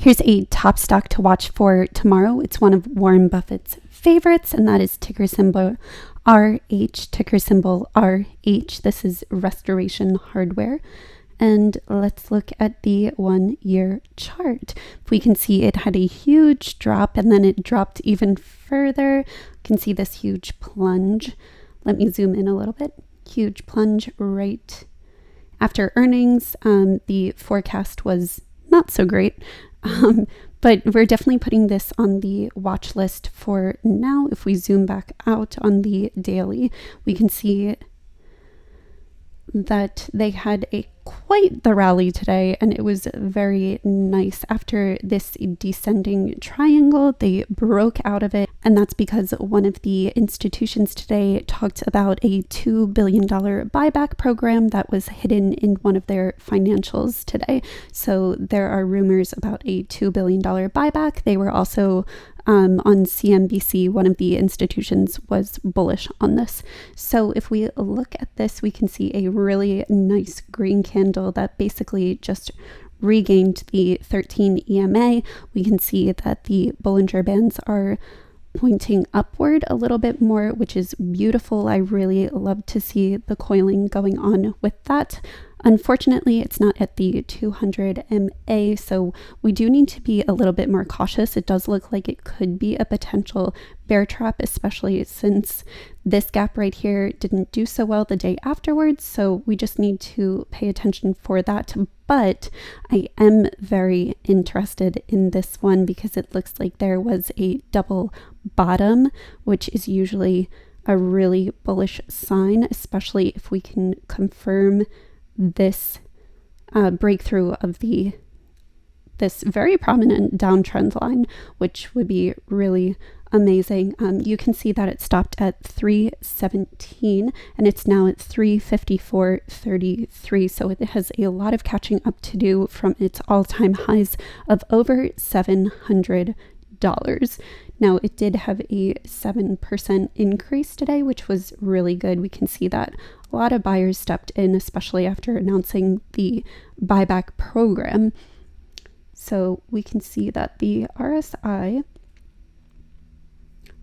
Here's a top stock to watch for tomorrow. It's one of Warren Buffett's favorites, and that is ticker symbol RH, ticker symbol RH. This is Restoration Hardware. And let's look at the 1-year chart. We can see it had a huge drop and then it dropped even further. You can see this huge plunge. Let me zoom in a little bit. Huge plunge right after earnings. The forecast was not so great. But we're definitely putting this on the watch list for now. If we zoom back out on the daily, we can see that they had quite the rally today, and it was very nice. After this descending triangle, they broke out of it, and that's because one of the institutions today talked about a $2 billion buyback program that was hidden in one of their financials today. So there are rumors about a $2 billion buyback. They were also on CNBC, one of the institutions was bullish on this. So if we look at this, we can see a really nice green candle that basically just regained the 13 EMA. We can see that the Bollinger Bands are pointing upward a little bit more, which is beautiful. I really love to see the coiling going on with that. Unfortunately, it's not at the 200 MA, so we do need to be a little bit more cautious. It does look like it could be a potential bear trap, especially since this gap right here didn't do so well the day afterwards, so we just need to pay attention for that. But I am very interested in this one because it looks like there was a double bottom, which is usually a really bullish sign, especially if we can confirm this breakthrough of this very prominent downtrend line, which would be really amazing. You can see that it stopped at 317 and it's now at 354.33, so it has a lot of catching up to do from its all-time highs of over $700. Now, it did have a 7% increase today, which was really good. We can see that a lot of buyers stepped in, especially after announcing the buyback program. So we can see that the RSI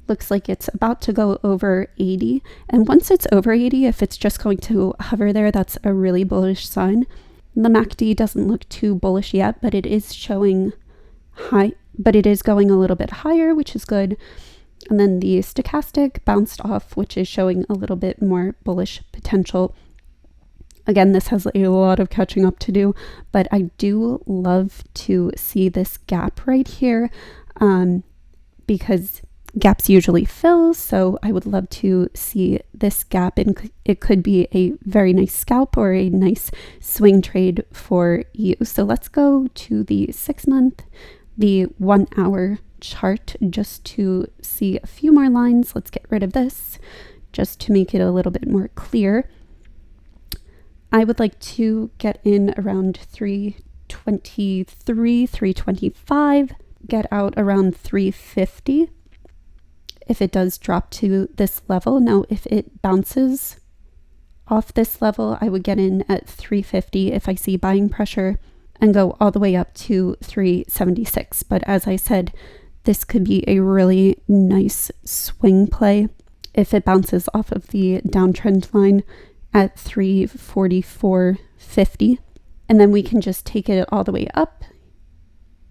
looks like it's about to go over 80. And once it's over 80, if it's just going to hover there, that's a really bullish sign. The MACD doesn't look too bullish yet, but it is showing high. But it is going a little bit higher, which is good. And then the stochastic bounced off, which is showing a little bit more bullish potential. Again, this has a lot of catching up to do, but I do love to see this gap right here because gaps usually fill. So I would love to see this gap, and it could be a very nice scalp or a nice swing trade for you. So let's go to the 6-month. The 1-hour chart just to see a few more lines. Let's get rid of this just to make it a little bit more clear. I would like to get in around 323, 325, get out around 350 if it does drop to this level. Now, if it bounces off this level, I would get in at 350 if I see buying pressure, and go all the way up to 376. But as I said, this could be a really nice swing play if it bounces off of the downtrend line at 344.50. And then we can just take it all the way up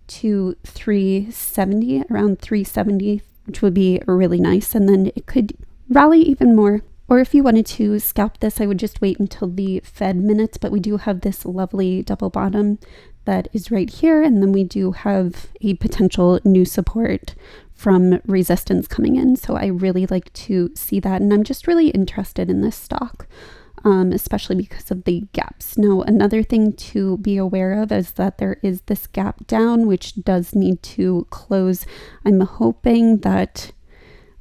to 370, around 370, which would be really nice. And then it could rally even more. Or if you wanted to scalp this, I would just wait until the Fed minutes, but we do have this lovely double bottom that is right here, and then we do have a potential new support from resistance coming in. So I really like to see that, and I'm just really interested in this stock, especially because of the gaps. Now, another thing to be aware of is that there is this gap down, which does need to close. I'm hoping that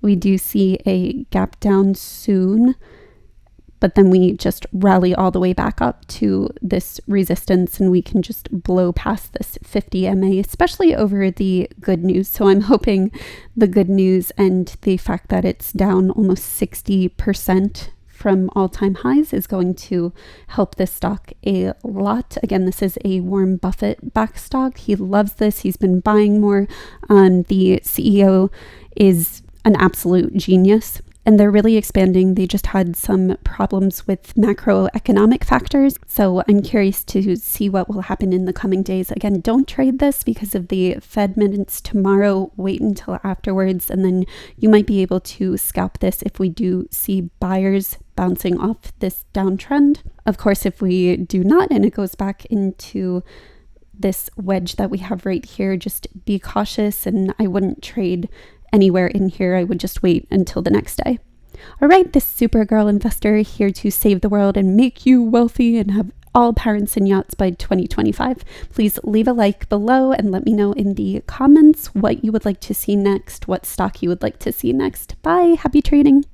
we do see a gap down soon, but then we just rally all the way back up to this resistance and we can just blow past this 50 MA, especially over the good news. So I'm hoping the good news and the fact that it's down almost 60% from all-time highs is going to help this stock a lot. Again, this is a Warren Buffett backed stock. He loves this. He's been buying more. The CEO is an absolute genius, and they're really expanding. They just had some problems with macroeconomic factors. So I'm curious to see what will happen in the coming days. Again, don't trade this because of the Fed minutes tomorrow. Wait until afterwards, and then you might be able to scalp this if we do see buyers bouncing off this downtrend. Of course, if we do not, and it goes back into this wedge that we have right here, just be cautious, and I wouldn't trade anywhere in here. I would just wait until the next day. All right, this Supergirl investor here to save the world and make you wealthy and have all parents and yachts by 2025. Please leave a like below and let me know in the comments what you would like to see next, what stock you would like to see next. Bye. Happy trading.